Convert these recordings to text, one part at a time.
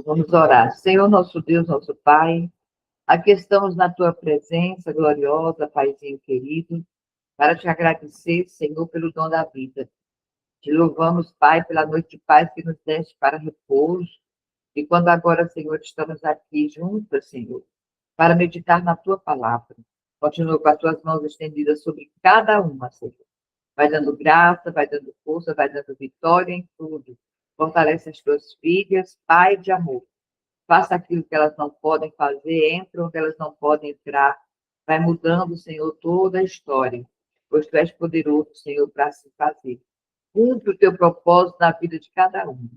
Vamos orar. Senhor, nosso Deus, nosso Pai, aqui estamos na tua presença gloriosa, Paizinho querido, para te agradecer, Senhor, pelo dom da vida. Te louvamos, Pai, pela noite de paz que nos deste para repouso. E quando agora, Senhor, estamos aqui juntas, Senhor, para meditar na tua palavra. Continua com as tuas mãos estendidas sobre cada uma, Senhor. Vai dando graça, vai dando força, vai dando vitória em tudo. Fortalece as tuas filhas, Pai de amor. Faça aquilo que elas não podem fazer, entra onde elas não podem entrar. Vai mudando, Senhor, toda a história, pois tu és poderoso, Senhor, para se fazer. Cumpre o teu propósito na vida de cada um.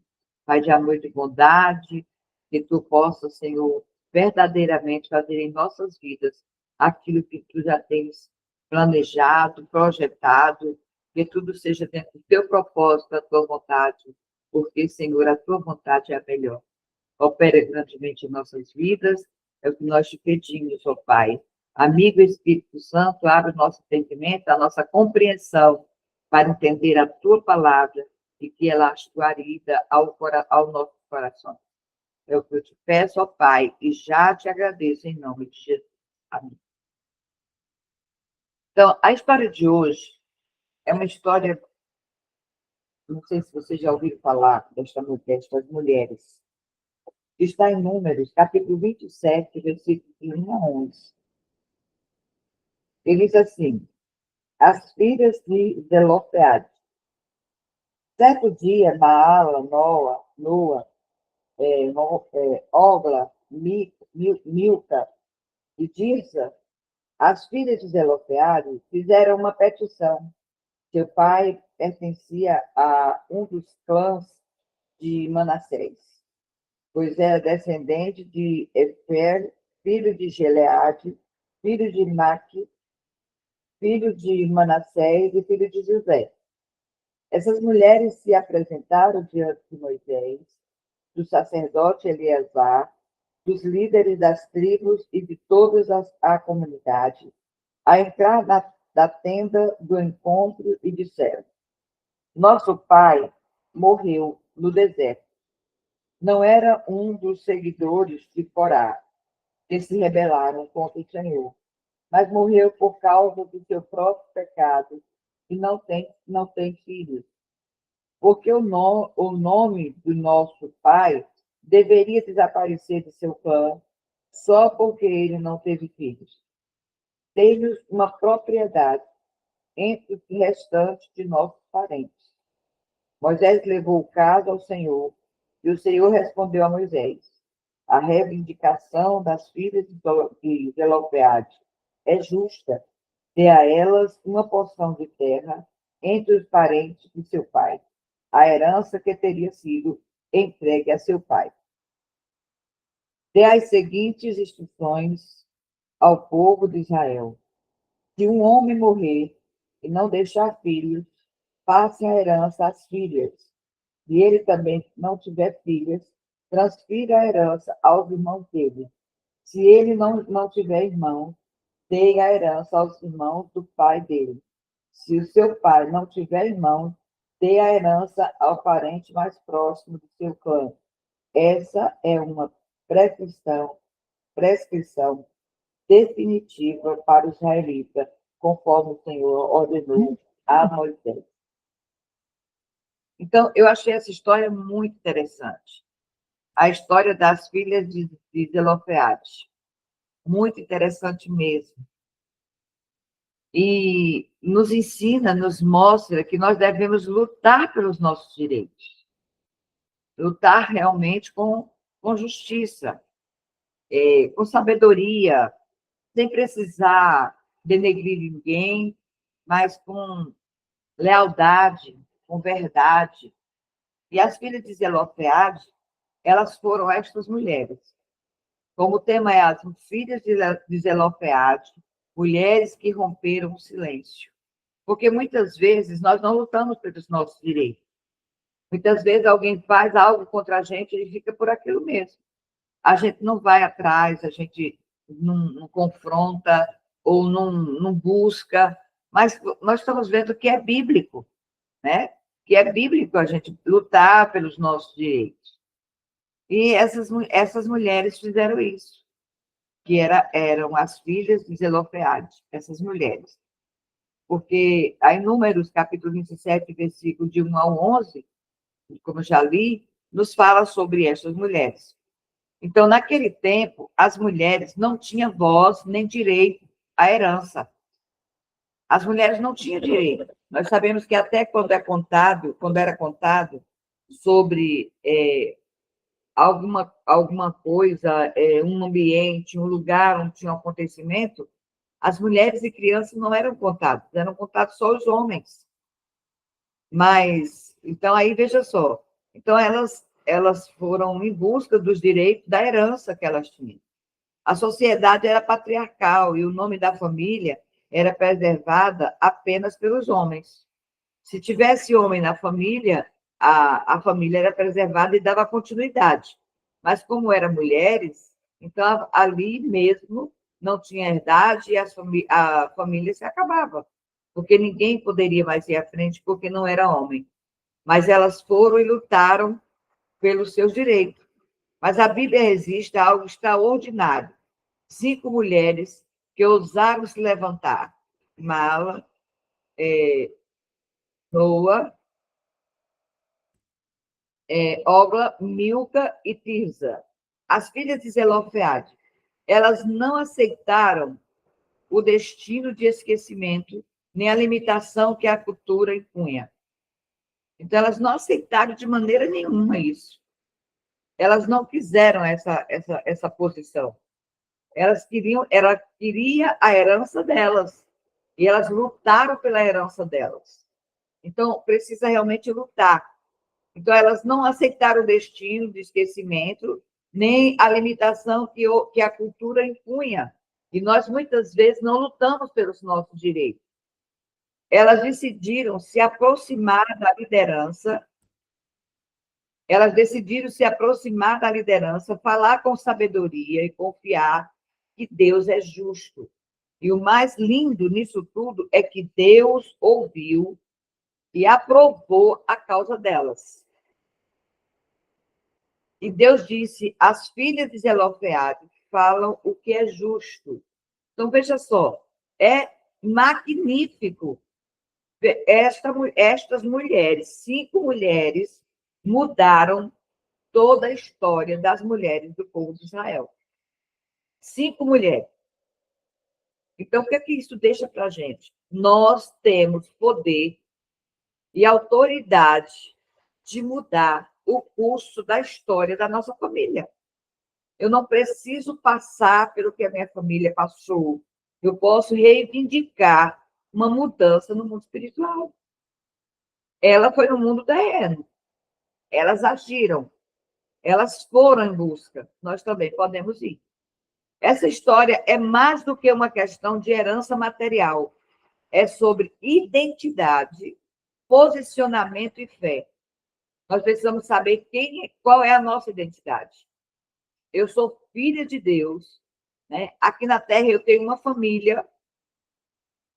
Pai de amor e de bondade, que tu possas, Senhor, verdadeiramente fazer em nossas vidas aquilo que tu já tens planejado, projetado, que tudo seja dentro do teu propósito, da tua vontade, porque, Senhor, a tua vontade é a melhor. Opera grandemente em nossas vidas, é o que nós te pedimos, ó Pai. Amigo Espírito Santo, abre o nosso entendimento, a nossa compreensão, para entender a tua palavra e que ela ache guarida ao nosso coração. É o que eu te peço, ó Pai, e já te agradeço em nome de Jesus. Amém. Então, a história de hoje é uma história, não sei se vocês já ouviram falar destas mulheres. Está em Números, capítulo 27, versículos de 1 a 11. Ele diz assim: as filhas de Zelofeade. Certo dia, Maala, Noa, Ogla, Milca e Tirsa, as filhas de Zelofeade, fizeram uma petição. Seu pai pertencia a um dos clãs de Manassés, pois era descendente de Efer, filho de Gileade, filho de Maque, filho de Manassés e filho de José. Essas mulheres se apresentaram diante de Moisés, do sacerdote Eleazar, dos líderes das tribos e de toda a comunidade, a entrar da tenda do encontro e disseram: nosso pai morreu no deserto. Não era um dos seguidores de Corá, que se rebelaram contra o Senhor, mas morreu por causa do seu próprio pecado e não tem filhos. Porque o nome do nosso pai deveria desaparecer de seu clã só porque ele não teve filhos. Tem-nos uma propriedade entre os restantes de nossos parentes. Moisés levou o caso ao Senhor, e o Senhor respondeu a Moisés: a reivindicação das filhas de Zelofeade é justa. Dê a elas uma porção de terra entre os parentes de seu pai, a herança que teria sido entregue a seu pai. Dê as seguintes instruções ao povo de Israel: se um homem morrer e não deixar filhos, passe a herança às filhas. Se ele também não tiver filhas, transfira a herança aos irmãos dele. Se ele não tiver irmãos, dê a herança aos irmãos do pai dele. Se o seu pai não tiver irmãos, dê a herança ao parente mais próximo do seu clã. Essa é uma prescrição definitiva para o israelita, conforme o Senhor ordenou a Moisés. Então, eu achei essa história muito interessante. A história das filhas de Zelofeade. Muito interessante mesmo. E nos ensina, nos mostra que nós devemos lutar pelos nossos direitos. Lutar realmente com justiça, com sabedoria, sem precisar denegrir ninguém, mas com lealdade, com verdade. E as filhas de Zelofeade, elas foram estas mulheres. Como o tema é as filhas de Zelofeade, mulheres que romperam o silêncio. Porque muitas vezes nós não lutamos pelos nossos direitos. Muitas vezes alguém faz algo contra a gente e fica por aquilo mesmo. A gente não vai atrás, a gente não confronta ou não busca, mas nós estamos vendo que é bíblico, né? Que é bíblico a gente lutar pelos nossos direitos. E essas mulheres fizeram isso, que eram as filhas de Zelofeade, essas mulheres. Porque aí, Números, capítulo 27, versículo de 1 ao 11, como eu já li, nos fala sobre essas mulheres. Então, naquele tempo, as mulheres não tinham voz nem direito à herança. As mulheres não tinham direito. Nós sabemos que até quando era contado sobre alguma coisa, um ambiente, um lugar onde tinha um acontecimento, as mulheres e crianças não eram contados só os homens. Mas, então, aí veja só. Então, elas foram em busca dos direitos da herança que elas tinham. A sociedade era patriarcal e o nome da família era preservada apenas pelos homens. Se tivesse homem na família, a família era preservada e dava continuidade. Mas como eram mulheres, então ali mesmo não tinha herdade e a família se acabava, porque ninguém poderia mais ir à frente porque não era homem. Mas elas foram e lutaram pelos seus direitos. Mas a Bíblia resiste a algo extraordinário. 5 mulheres que ousaram se levantar. Mala, Noa, Ogla, Milca e Tirza. As filhas de Zelofeade. Elas não aceitaram o destino de esquecimento, nem a limitação que a cultura impunha. Então, elas não aceitaram de maneira nenhuma isso. Elas não quiseram essa posição. Ela queria a herança delas. E elas lutaram pela herança delas. Então, precisa realmente lutar. Então, elas não aceitaram o destino de esquecimento, nem a limitação que a cultura impunha. E nós, muitas vezes, não lutamos pelos nossos direitos. Elas decidiram se aproximar da liderança, falar com sabedoria e confiar que Deus é justo. E o mais lindo nisso tudo é que Deus ouviu e aprovou a causa delas. E Deus disse: as filhas de Zelofeade falam o que é justo. Então, veja só, é magnífico. Estas mulheres, 5 mulheres, mudaram toda a história das mulheres do povo de Israel. 5 mulheres. Então, o que é que isso deixa para a gente? Nós temos poder e autoridade de mudar o curso da história da nossa família. Eu não preciso passar pelo que a minha família passou. Eu posso reivindicar uma mudança no mundo espiritual. Ela foi no mundo terreno. Elas agiram. Elas foram em busca. Nós também podemos ir. Essa história é mais do que uma questão de herança material. É sobre identidade, posicionamento e fé. Nós precisamos saber qual é a nossa identidade. Eu sou filha de Deus, né? Aqui na Terra eu tenho uma família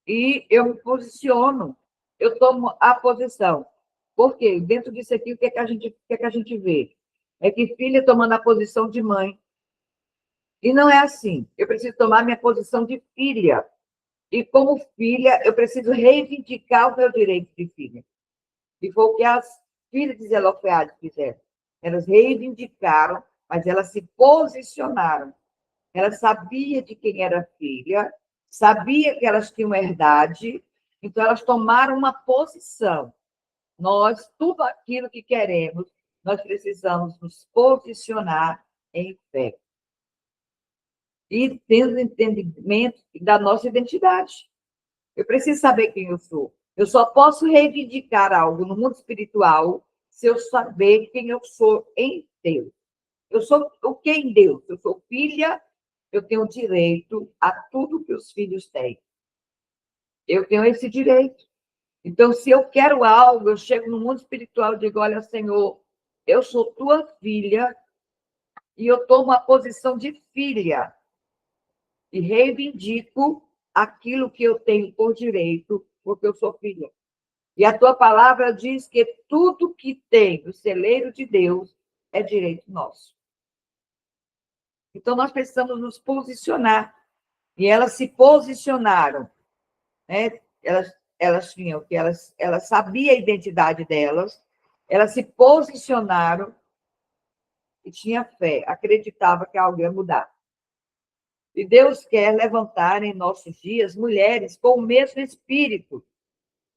e eu me posiciono, eu tomo a posição. Por quê? Dentro disso aqui, o que é que a gente vê? É que filha tomando a posição de mãe. E não é assim. Eu preciso tomar minha posição de filha. E como filha, eu preciso reivindicar o meu direito de filha. E foi o que as filhas de Zelofeade fizeram. Elas reivindicaram, mas elas se posicionaram. Ela sabia de quem era filha, sabia que elas tinham herdade, então elas tomaram uma posição. Nós, tudo aquilo que queremos, nós precisamos nos posicionar em fé. E tendo entendimento da nossa identidade. Eu preciso saber quem eu sou. Eu só posso reivindicar algo no mundo espiritual se eu saber quem eu sou em Deus. Eu sou o que em Deus? Eu sou filha, eu tenho direito a tudo que os filhos têm. Eu tenho esse direito. Então, se eu quero algo, eu chego no mundo espiritual e digo: olha, Senhor, eu sou tua filha e eu tomo a posição de filha e reivindico aquilo que eu tenho por direito, porque eu sou filha. E a tua palavra diz que tudo que tem o celeiro de Deus é direito nosso. Então, nós precisamos nos posicionar. E elas se posicionaram, né? Elas tinham que elas sabiam a identidade delas, elas se posicionaram e tinha fé, acreditava que algo ia mudar. E Deus quer levantar em nossos dias mulheres com o mesmo espírito,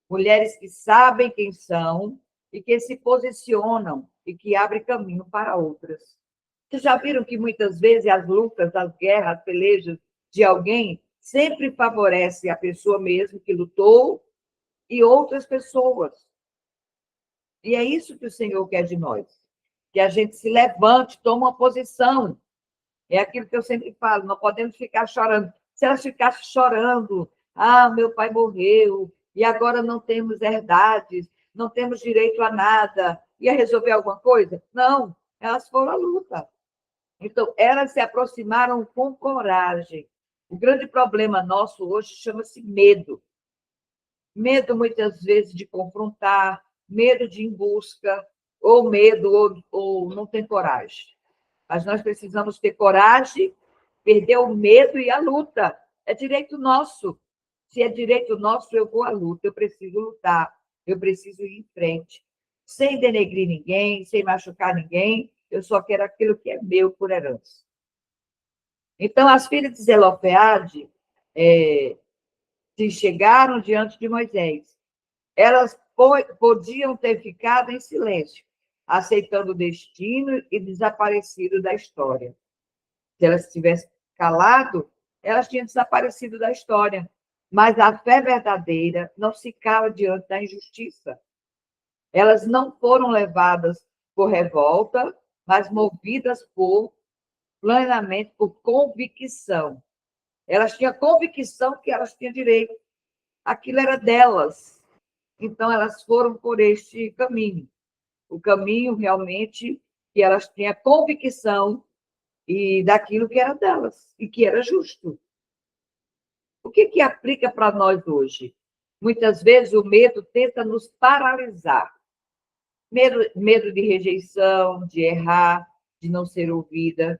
mulheres que sabem quem são e que se posicionam e que abrem caminho para outras. Vocês já viram que muitas vezes as lutas, as guerras, as pelejas de alguém sempre favorece a pessoa mesmo que lutou e outras pessoas. E é isso que o Senhor quer de nós, que a gente se levante, tome uma posição. É aquilo que eu sempre falo, não podemos ficar chorando. Se elas ficassem chorando, meu pai morreu, e agora não temos herdades, não temos direito a nada, ia resolver alguma coisa? Não, elas foram à luta. Então, elas se aproximaram com coragem. O grande problema nosso hoje chama-se medo. Medo, muitas vezes, de confrontar, medo de ir em busca, ou medo, ou não tem coragem. Mas nós precisamos ter coragem, perder o medo e a luta. É direito nosso. Se é direito nosso, eu vou à luta, eu preciso lutar, eu preciso ir em frente. Sem denegrir ninguém, sem machucar ninguém, eu só quero aquilo que é meu por herança. Então, as filhas de Zelofeade se chegaram diante de Moisés. Elas podiam ter ficado em silêncio, aceitando o destino e desaparecido da história. Se elas tivessem calado, elas tinham desaparecido da história. Mas a fé verdadeira não se cala diante da injustiça. Elas não foram levadas por revolta, mas movidas plenamente por convicção. Elas tinham convicção que elas tinham direito. Aquilo era delas. Então, elas foram por este caminho. O caminho, realmente, que elas tinham convicção e daquilo que era delas, e que era justo. O que aplica para nós hoje? Muitas vezes o medo tenta nos paralisar. Medo de rejeição, de errar, de não ser ouvida.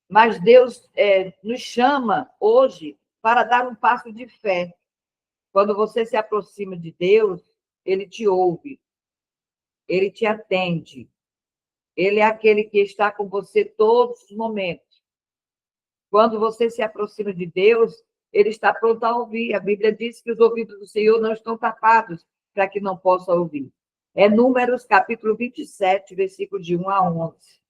Mas Deus nos chama hoje para dar um passo de fé. Quando você se aproxima de Deus, Ele te ouve, Ele te atende. Ele é aquele que está com você todos os momentos. Quando você se aproxima de Deus, Ele está pronto a ouvir. A Bíblia diz que os ouvidos do Senhor não estão tapados para que não possa ouvir. É Números, capítulo 27, versículo de 1 a 11.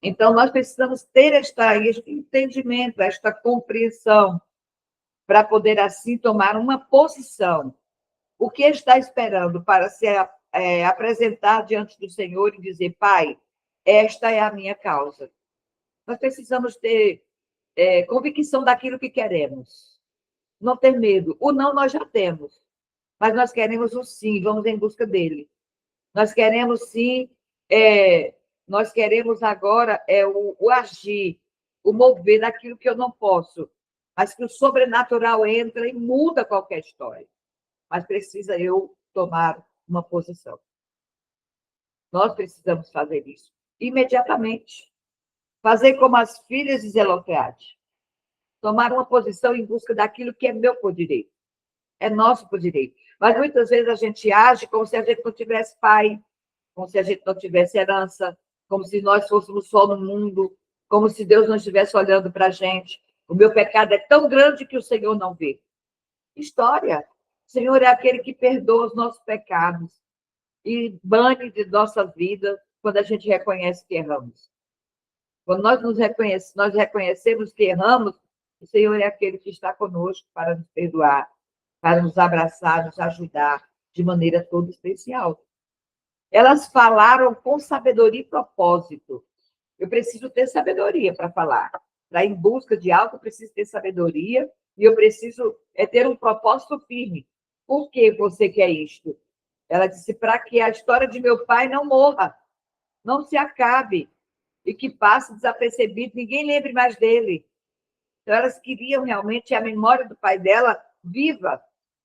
Então, nós precisamos ter este entendimento, esta compreensão, para poder, assim, tomar uma posição. O que está esperando para se apresentar diante do Senhor e dizer, Pai, esta é a minha causa. Nós precisamos ter convicção daquilo que queremos. Não ter medo. O não nós já temos, mas nós queremos o sim, vamos em busca dele. Nós queremos sim, nós queremos agora o agir, o mover daquilo que eu não posso, mas que o sobrenatural entra e muda qualquer história. Mas precisa eu tomar uma posição. Nós precisamos fazer isso imediatamente. Fazer como as filhas de Zelofeade. Tomar uma posição em busca daquilo que é meu por direito. É nosso por direito. Mas muitas vezes a gente age como se a gente não tivesse pai, como se a gente não tivesse herança, como se nós fôssemos só no mundo, como se Deus não estivesse olhando para a gente. O meu pecado é tão grande que o Senhor não vê. História. O Senhor é aquele que perdoa os nossos pecados e bane de nossa vida quando a gente reconhece que erramos. Quando nós reconhecemos que erramos, o Senhor é aquele que está conosco para nos perdoar, para nos abraçar, nos ajudar de maneira toda especial. Elas falaram com sabedoria e propósito. Eu preciso ter sabedoria para falar. Para ir em busca de algo, eu preciso ter sabedoria e eu preciso ter um propósito firme. Por que você quer isto? Ela disse, para que a história de meu pai não morra, não se acabe e que passe desapercebido, ninguém lembre mais dele. Então, elas queriam realmente a memória do pai dela viva.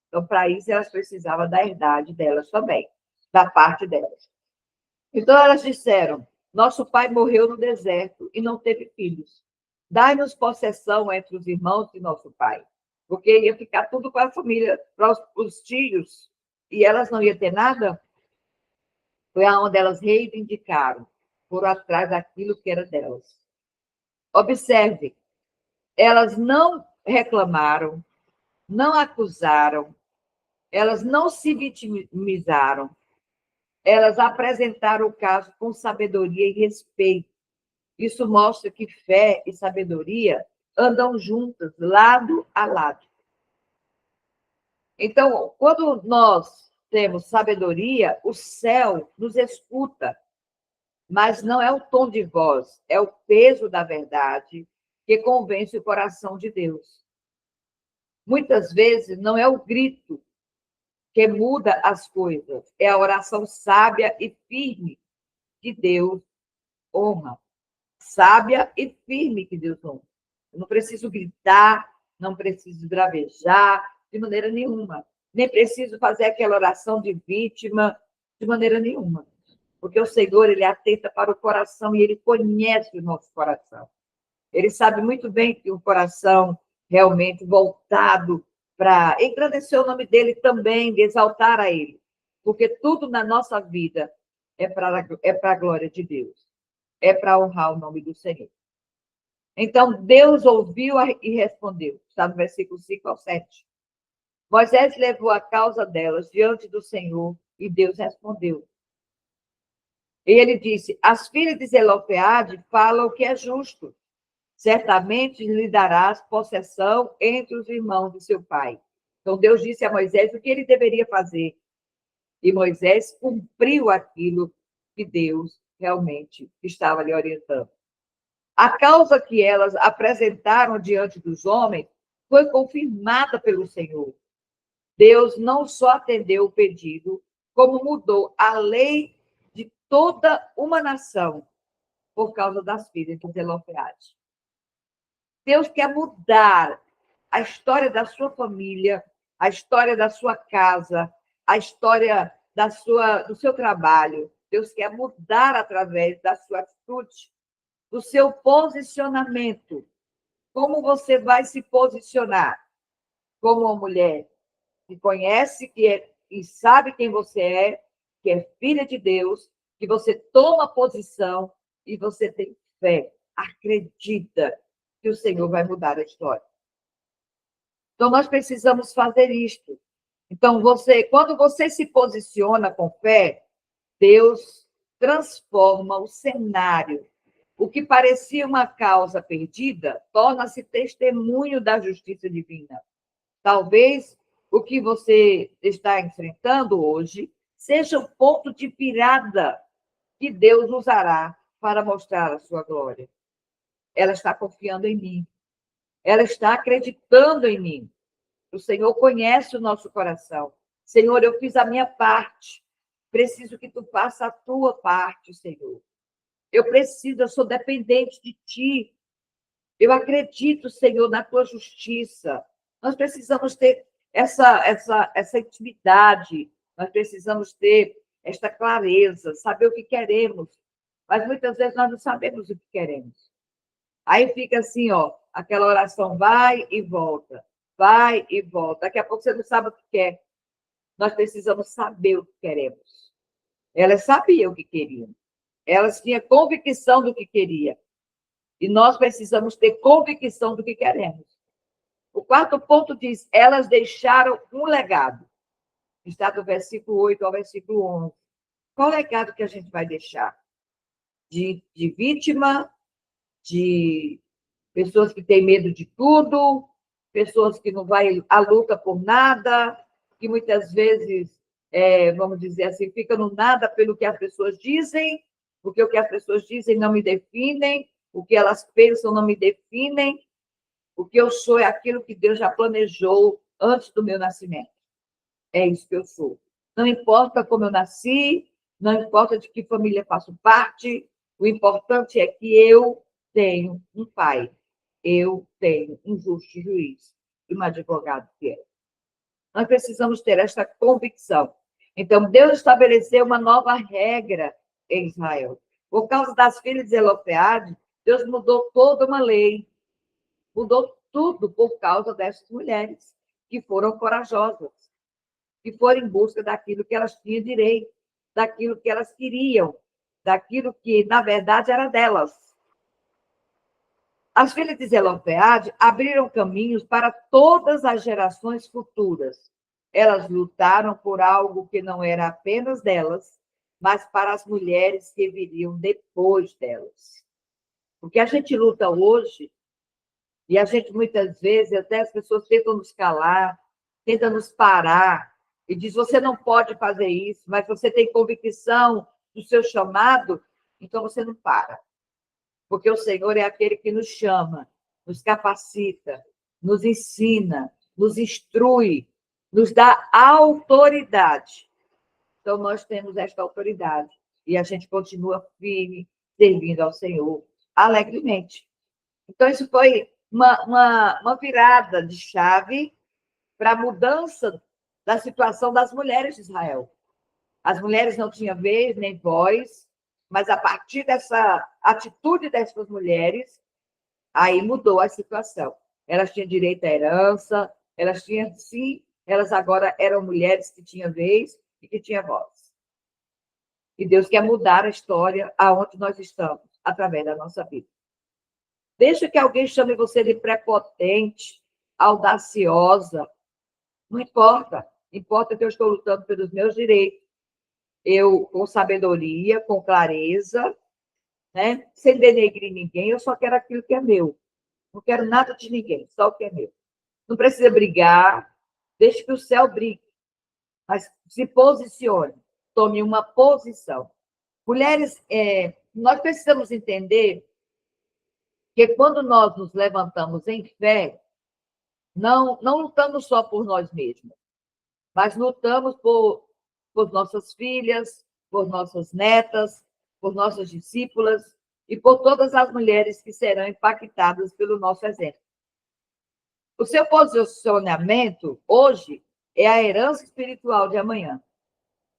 Então, para isso, elas precisavam da herdade delas também, da parte delas. Então, elas disseram, Nosso pai morreu no deserto e não teve filhos. Dai-nos possessão entre os irmãos de nosso pai. Porque ia ficar tudo com a família, para os tios, e elas não iam ter nada. Foi aonde elas reivindicaram, foram atrás daquilo que era delas. Observe, elas não reclamaram, não acusaram, elas não se vitimizaram, elas apresentaram o caso com sabedoria e respeito. Isso mostra que fé e sabedoria andam juntas, lado a lado. Então, quando nós temos sabedoria, o céu nos escuta, mas não é o tom de voz, é o peso da verdade que convence o coração de Deus. Muitas vezes não é o grito que muda as coisas, é a oração sábia e firme que Deus honra. Sábia e firme que Deus honra. Eu não preciso gritar, não preciso bravejar de maneira nenhuma. Nem preciso fazer aquela oração de vítima de maneira nenhuma. Porque o Senhor, ele atenta para o coração e ele conhece o nosso coração. Ele sabe muito bem que o coração realmente voltado para engrandecer o nome dele também, de exaltar a ele. Porque tudo na nossa vida é para a glória de Deus. É para honrar o nome do Senhor. Então, Deus ouviu e respondeu. Está no versículo 5 ao 7. Moisés levou a causa delas diante do Senhor e Deus respondeu. E ele disse, as filhas de Zelofeade falam o que é justo. Certamente lhe darás possessão entre os irmãos de seu pai. Então, Deus disse a Moisés o que ele deveria fazer. E Moisés cumpriu aquilo que Deus realmente estava lhe orientando. A causa que elas apresentaram diante dos homens foi confirmada pelo Senhor. Deus não só atendeu o pedido, como mudou a lei de toda uma nação por causa das filhas de Zelofeade. Deus quer mudar a história da sua família, a história da sua casa, a história do seu trabalho. Deus quer mudar através da sua atitude, do seu posicionamento. Como você vai se posicionar? Como uma mulher que conhece e sabe quem você é, que é filha de Deus, que você toma posição e você tem fé, acredita que o Senhor vai mudar a história. Então, nós precisamos fazer isto. Então, quando você se posiciona com fé, Deus transforma o cenário. O que parecia uma causa perdida torna-se testemunho da justiça divina. Talvez o que você está enfrentando hoje seja o ponto de virada que Deus usará para mostrar a sua glória. Ela está confiando em mim. Ela está acreditando em mim. O Senhor conhece o nosso coração. Senhor, eu fiz a minha parte. Preciso que tu faça a tua parte, Senhor. Eu sou dependente de ti. Eu acredito, Senhor, na tua justiça. Nós precisamos ter essa intimidade. Nós precisamos ter esta clareza, saber o que queremos. Mas muitas vezes nós não sabemos o que queremos. Aí fica assim, ó, aquela oração vai e volta, vai e volta. Daqui a pouco você não sabe o que quer. Nós precisamos saber o que queremos. Elas sabiam o que queriam. Elas tinham convicção do que queriam. E nós precisamos ter convicção do que queremos. O quarto ponto diz, elas deixaram um legado. Está do versículo 8 ao versículo 11. Qual legado que a gente vai deixar? De vítima, de pessoas que têm medo de tudo, pessoas que não vai à luta por nada, que muitas vezes, vamos dizer assim, fica no nada pelo que as pessoas dizem, porque o que as pessoas dizem não me definem, o que elas pensam não me definem, o que eu sou é aquilo que Deus já planejou antes do meu nascimento. É isso que eu sou. Não importa como eu nasci, não importa de que família faço parte, o importante é que eu tenho um pai, eu tenho um justo juiz e um advogado fiel. Nós precisamos ter esta convicção. Então, Deus estabeleceu uma nova regra em Israel. Por causa das filhas de Zelofeade, Deus mudou toda uma lei, mudou tudo por causa dessas mulheres que foram corajosas, que foram em busca daquilo que elas tinham direito, daquilo que elas queriam, daquilo que, na verdade, era delas. As filhas de Zelofeade abriram caminhos para todas as gerações futuras. Elas lutaram por algo que não era apenas delas, mas para as mulheres que viriam depois delas. Porque a gente luta hoje, e a gente muitas vezes, até as pessoas tentam nos calar, tentam nos parar, e diz, você não pode fazer isso, mas você tem convicção do seu chamado, então você não para. Porque o Senhor é aquele que nos chama, nos capacita, nos ensina, nos instrui, nos dá autoridade. Então, nós temos esta autoridade e a gente continua firme, servindo ao Senhor alegremente. Então, isso foi uma virada de chave para a mudança da situação das mulheres de Israel. As mulheres não tinham vez nem voz, mas a partir dessa atitude dessas mulheres, aí mudou a situação. Elas tinham direito à herança, elas tinham, sim, elas agora eram mulheres que tinham vez e que tinham voz. E Deus quer mudar a história aonde nós estamos, através da nossa vida. Deixa que alguém chame você de prepotente, audaciosa, não importa. Importa que eu estou lutando pelos meus direitos. Eu, com sabedoria, com clareza, né? Sem denegrir ninguém, eu só quero aquilo que é meu. Não quero nada de ninguém, só o que é meu. Não precisa brigar, deixe que o céu brigue, mas se posicione, tome uma posição. Mulheres, nós precisamos entender que quando nós nos levantamos em fé, não lutamos só por nós mesmos, mas lutamos por nossas filhas, por nossas netas, por nossas discípulas e por todas as mulheres que serão impactadas pelo nosso exemplo. O seu posicionamento hoje é a herança espiritual de amanhã.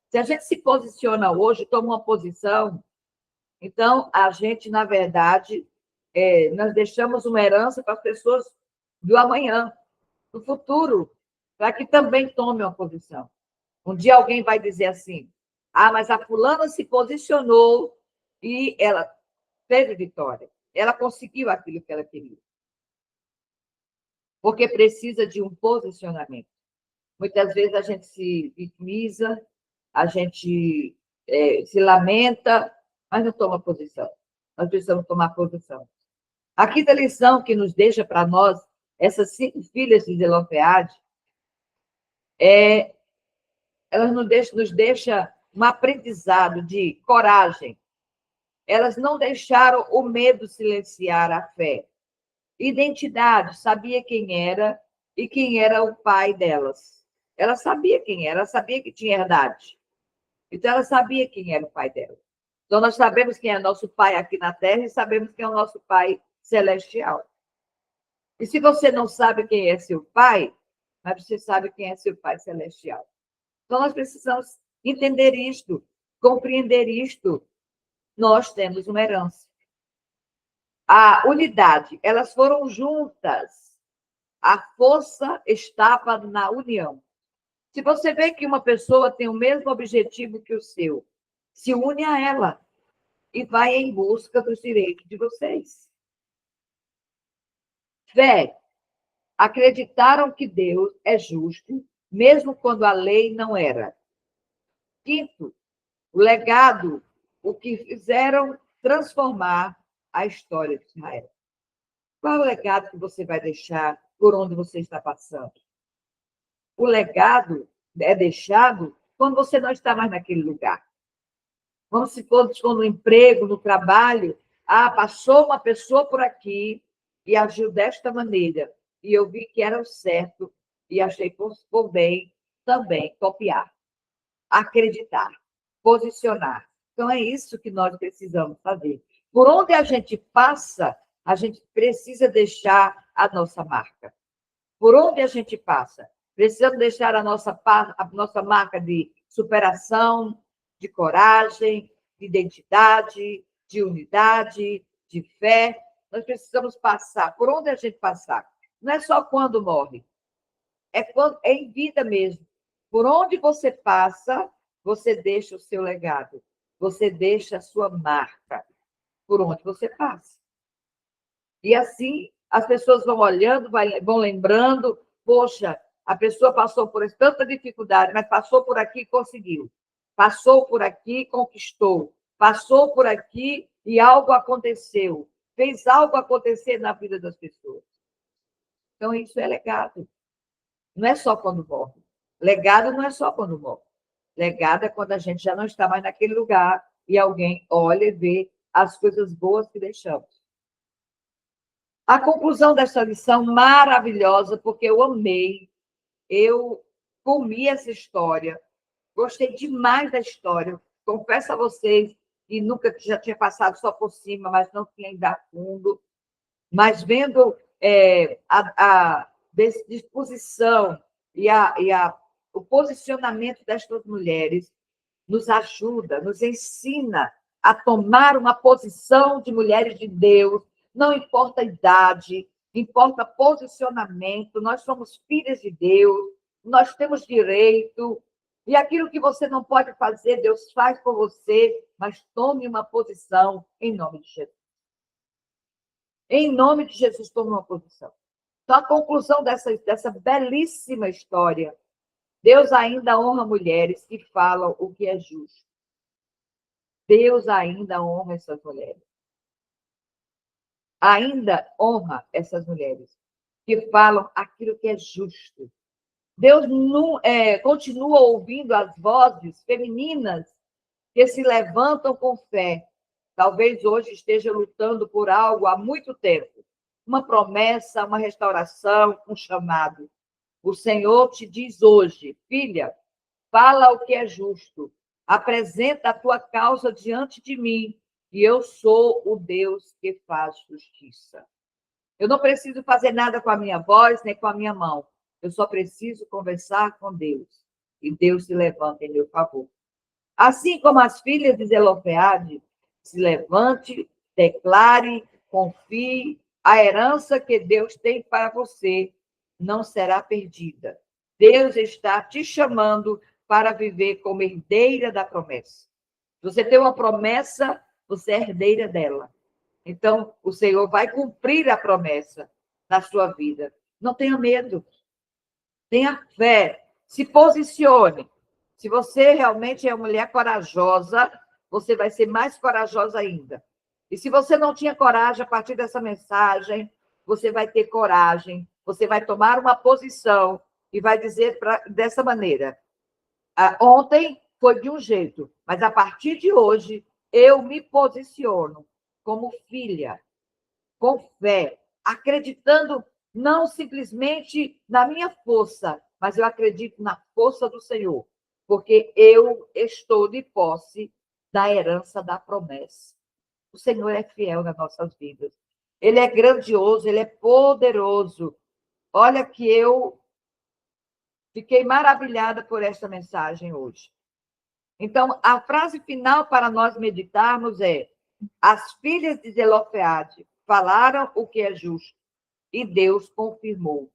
Se a gente se posiciona hoje, toma uma posição, então a gente, na verdade, nós deixamos uma herança para as pessoas do amanhã, do futuro, para que também tomem uma posição. Um dia alguém vai dizer assim, mas a fulana se posicionou e ela teve vitória. Ela conseguiu aquilo que ela queria. Porque precisa de um posicionamento. Muitas vezes a gente se vitimiza, a gente se lamenta, mas não toma posição. Nós precisamos tomar posição. A quinta lição que nos deixa para nós, essas 5 filhas de Zelofeade, elas nos deixam um aprendizado de coragem. Elas não deixaram o medo silenciar a fé. Identidade, sabia quem era e quem era o pai delas. Ela sabia quem era, ela sabia que tinha herdade. Então, ela sabia quem era o pai dela. Então, nós sabemos quem é nosso pai aqui na Terra e sabemos quem é o nosso pai celestial. E se você não sabe quem é seu pai, mas você sabe quem é seu pai celestial. Então, nós precisamos entender isto, compreender isto. Nós temos uma herança. A unidade, elas foram juntas. A força estava na união. Se você vê que uma pessoa tem o mesmo objetivo que o seu, se une a ela e vai em busca dos direitos de vocês. Fé. Acreditaram que Deus é justo, mesmo quando a lei não era. Quinto, o legado, o que fizeram transformar a história de Israel. Qual é o legado que você vai deixar por onde você está passando? O legado é deixado quando você não está mais naquele lugar. Vamos supor, no emprego, no trabalho, passou uma pessoa por aqui e agiu desta maneira, e eu vi que era o certo, e achei por bem também copiar, acreditar, posicionar. Então, é isso que nós precisamos fazer. Por onde a gente passa, a gente precisa deixar a nossa marca. Por onde a gente passa, precisamos deixar a nossa marca de superação, de coragem, de identidade, de unidade, de fé. Nós precisamos passar por onde a gente passar. Não é só quando morre, é em vida mesmo. Por onde você passa, você deixa o seu legado, você deixa a sua marca, por onde você passa. E assim, as pessoas vão olhando, vão lembrando, poxa, a pessoa passou por tanta dificuldade, mas passou por aqui e conseguiu. Passou por aqui e conquistou. Passou por aqui e algo aconteceu. Fez algo acontecer na vida das pessoas. Então, isso é legado. Não é só quando morre. Legado não é só quando morre. Legado é quando a gente já não está mais naquele lugar e alguém olha e vê as coisas boas que deixamos. A conclusão dessa lição maravilhosa, porque eu amei, eu comi essa história, gostei demais da história. Confesso a vocês que nunca já tinha passado só por cima, mas não tinha ido a fundo. Mas vendo a disposição e o posicionamento destas mulheres, nos ajuda, nos ensina a tomar uma posição de mulheres de Deus, não importa a idade, importa posicionamento, nós somos filhas de Deus, nós temos direito, e aquilo que você não pode fazer, Deus faz por você, mas tome uma posição em nome de Jesus. Em nome de Jesus, tome uma posição. Então, a conclusão dessa belíssima história, Deus ainda honra mulheres que falam o que é justo. Deus ainda honra essas mulheres. Ainda honra essas mulheres que falam aquilo que é justo. Deus não, continua ouvindo as vozes femininas que se levantam com fé. Talvez hoje esteja lutando por algo há muito tempo. Uma promessa, uma restauração, um chamado. O Senhor te diz hoje, filha, fala o que é justo. Apresenta a tua causa diante de mim, e eu sou o Deus que faz justiça. Eu não preciso fazer nada com a minha voz, nem com a minha mão. Eu só preciso conversar com Deus. E Deus se levanta em meu favor. Assim como as filhas de Zelofeade, se levante, declare, confie, a herança que Deus tem para você não será perdida. Deus está te chamando para viver como herdeira da promessa. Você tem uma promessa, você é herdeira dela. Então, o Senhor vai cumprir a promessa na sua vida. Não tenha medo. Tenha fé. Se posicione. Se você realmente é uma mulher corajosa, você vai ser mais corajosa ainda. E se você não tinha coragem a partir dessa mensagem, você vai ter coragem. Você vai tomar uma posição e vai dizer dessa maneira: ontem foi de um jeito, mas a partir de hoje eu me posiciono como filha, com fé, acreditando não simplesmente na minha força, mas eu acredito na força do Senhor, porque eu estou de posse da herança da promessa. O Senhor é fiel nas nossas vidas. Ele é grandioso, ele é poderoso. Olha que eu fiquei maravilhada por esta mensagem hoje. Então, a frase final para nós meditarmos é: as filhas de Zelofeade falaram o que é justo, e Deus confirmou.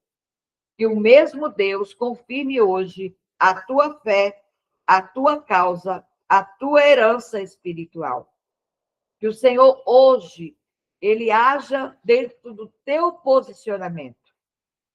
Que o mesmo Deus confirme hoje a tua fé, a tua causa, a tua herança espiritual. Que o Senhor hoje, ele haja dentro do teu posicionamento.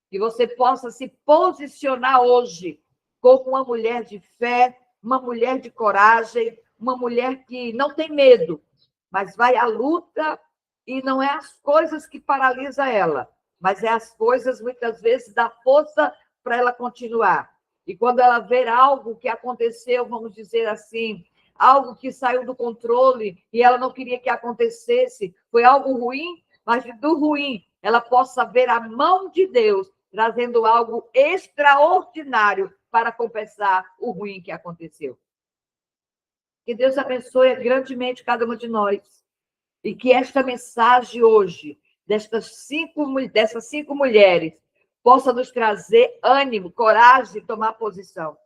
Que você possa se posicionar hoje como uma mulher de fé, uma mulher de coragem, uma mulher que não tem medo, mas vai à luta, e não é as coisas que paralisam ela, mas é as coisas, muitas vezes, dá força para ela continuar. E quando ela ver algo que aconteceu, vamos dizer assim, algo que saiu do controle e ela não queria que acontecesse, foi algo ruim, mas do ruim ela possa ver a mão de Deus trazendo algo extraordinário para compensar o ruim que aconteceu. Que Deus abençoe grandemente cada uma de nós. E que esta mensagem hoje, dessas cinco mulheres, possa nos trazer ânimo, coragem de tomar posição.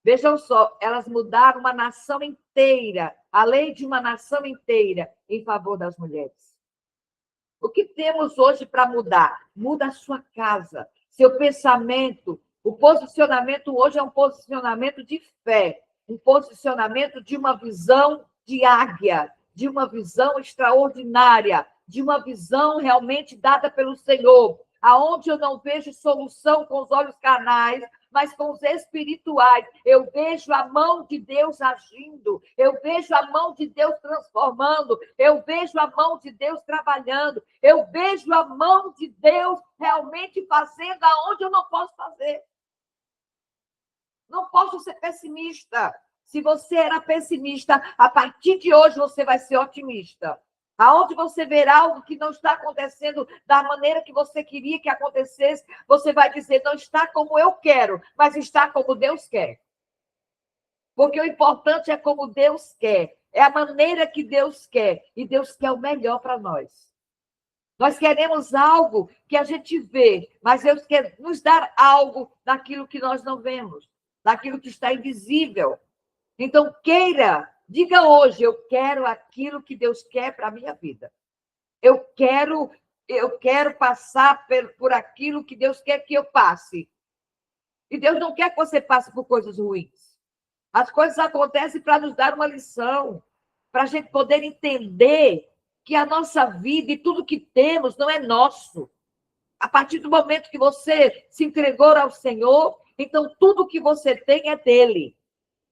Vejam só, elas mudaram uma nação inteira a lei de uma nação inteira em favor das mulheres. O que temos hoje para mudar? Muda a sua casa, seu pensamento. O posicionamento hoje é um posicionamento de fé, um posicionamento de uma visão de águia, de uma visão extraordinária, de uma visão realmente dada pelo Senhor, aonde eu não vejo solução com os olhos carnais, mas com os espirituais. Eu vejo a mão de Deus agindo, eu vejo a mão de Deus transformando, eu vejo a mão de Deus trabalhando, eu vejo a mão de Deus realmente fazendo aonde eu não posso fazer. Não posso ser pessimista. Se você era pessimista, a partir de hoje você vai ser otimista. Aonde você ver algo que não está acontecendo da maneira que você queria que acontecesse, você vai dizer, não está como eu quero, mas está como Deus quer. Porque o importante é como Deus quer, é a maneira que Deus quer, e Deus quer o melhor para nós. Nós queremos algo que a gente vê, mas Deus quer nos dar algo daquilo que nós não vemos, daquilo que está invisível. Então, diga hoje, eu quero aquilo que Deus quer para a minha vida. Eu quero passar por aquilo que Deus quer que eu passe. E Deus não quer que você passe por coisas ruins. As coisas acontecem para nos dar uma lição, para a gente poder entender que a nossa vida e tudo que temos não é nosso. A partir do momento que você se entregou ao Senhor, então tudo que você tem é dele.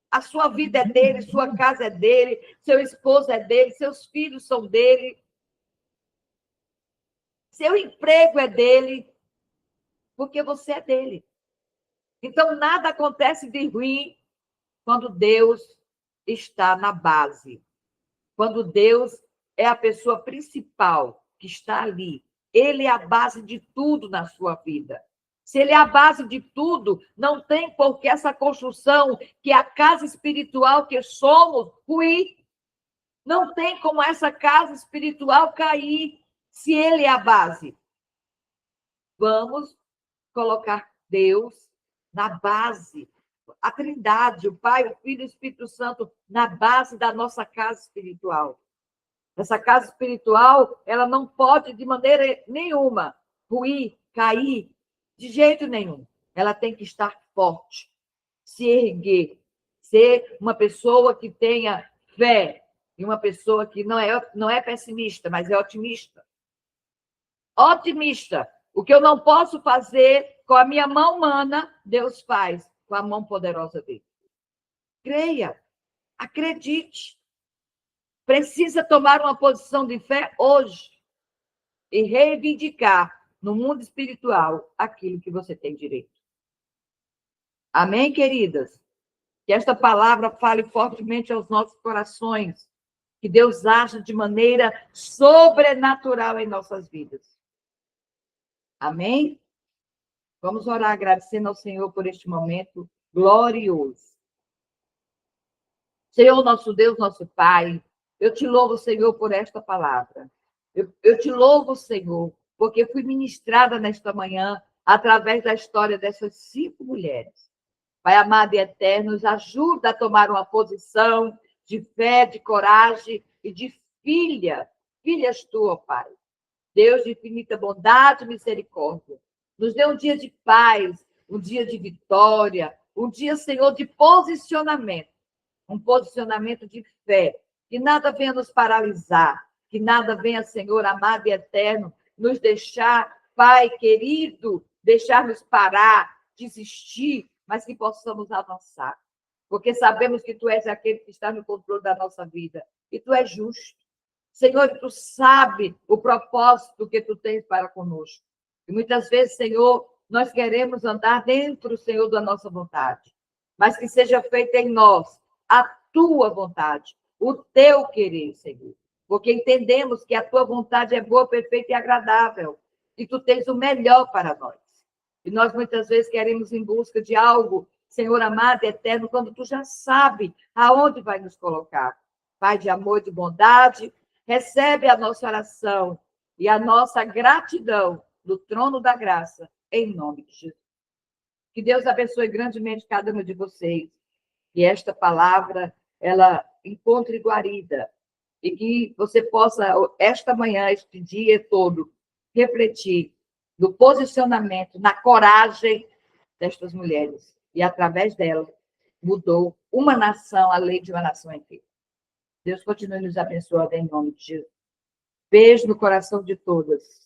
A sua vida é dele, sua casa é dele, seu esposo é dele, seus filhos são dele, seu emprego é dele, porque você é dele. Então, nada acontece de ruim quando Deus está na base. Quando Deus é a pessoa principal que está ali. Ele é a base de tudo na sua vida. Se ele é a base de tudo, não tem por que essa construção, que é a casa espiritual que somos, ruir. Não tem como essa casa espiritual cair, se ele é a base. Vamos colocar Deus na base, a Trindade, o Pai, o Filho e o Espírito Santo, na base da nossa casa espiritual. Essa casa espiritual, ela não pode, de maneira nenhuma, ruir, cair, de jeito nenhum. Ela tem que estar forte, se erguer, ser uma pessoa que tenha fé, e uma pessoa que não é pessimista, mas é otimista. Otimista. O que eu não posso fazer com a minha mão humana, Deus faz com a mão poderosa dele. Creia, acredite. Precisa tomar uma posição de fé hoje e reivindicar no mundo espiritual aquilo que você tem direito. Amém, queridas? Que esta palavra fale fortemente aos nossos corações. Que Deus aja de maneira sobrenatural em nossas vidas. Amém? Vamos orar agradecendo ao Senhor por este momento glorioso. Senhor, nosso Deus, nosso Pai, eu te louvo, Senhor, por esta palavra. Eu te louvo, Senhor, porque fui ministrada nesta manhã através da história dessas 5 mulheres. Pai amado e eterno, nos ajuda a tomar uma posição de fé, de coragem e de filhas tua, Pai. Deus de infinita bondade e misericórdia. Nos dê um dia de paz, um dia de vitória, um dia, Senhor, de posicionamento. Um posicionamento de fé. Que nada venha nos paralisar. Que nada venha, Senhor, amado e eterno, nos deixar, Pai querido, deixar-nos parar, desistir, mas que possamos avançar. Porque sabemos que Tu és aquele que está no controle da nossa vida. E Tu és justo. Senhor, Tu sabe o propósito que Tu tens para conosco. E muitas vezes, Senhor, nós queremos andar dentro, Senhor, da nossa vontade. Mas que seja feita em nós a Tua vontade, o Teu querer, Senhor. Porque entendemos que a Tua vontade é boa, perfeita e agradável. E Tu tens o melhor para nós. E nós muitas vezes queremos em busca de algo, Senhor amado e eterno, quando Tu já sabe aonde vai nos colocar. Pai de amor e de bondade, recebe a nossa oração e a nossa gratidão do trono da graça, em nome de Jesus. Que Deus abençoe grandemente cada um de vocês. E esta palavra ela encontre guarida e que você possa, esta manhã, este dia todo, refletir no posicionamento, na coragem destas mulheres. E, através dela, mudou uma nação, a lei de uma nação inteira. Deus continue nos abençoando em nome de Jesus. Beijo no coração de todas.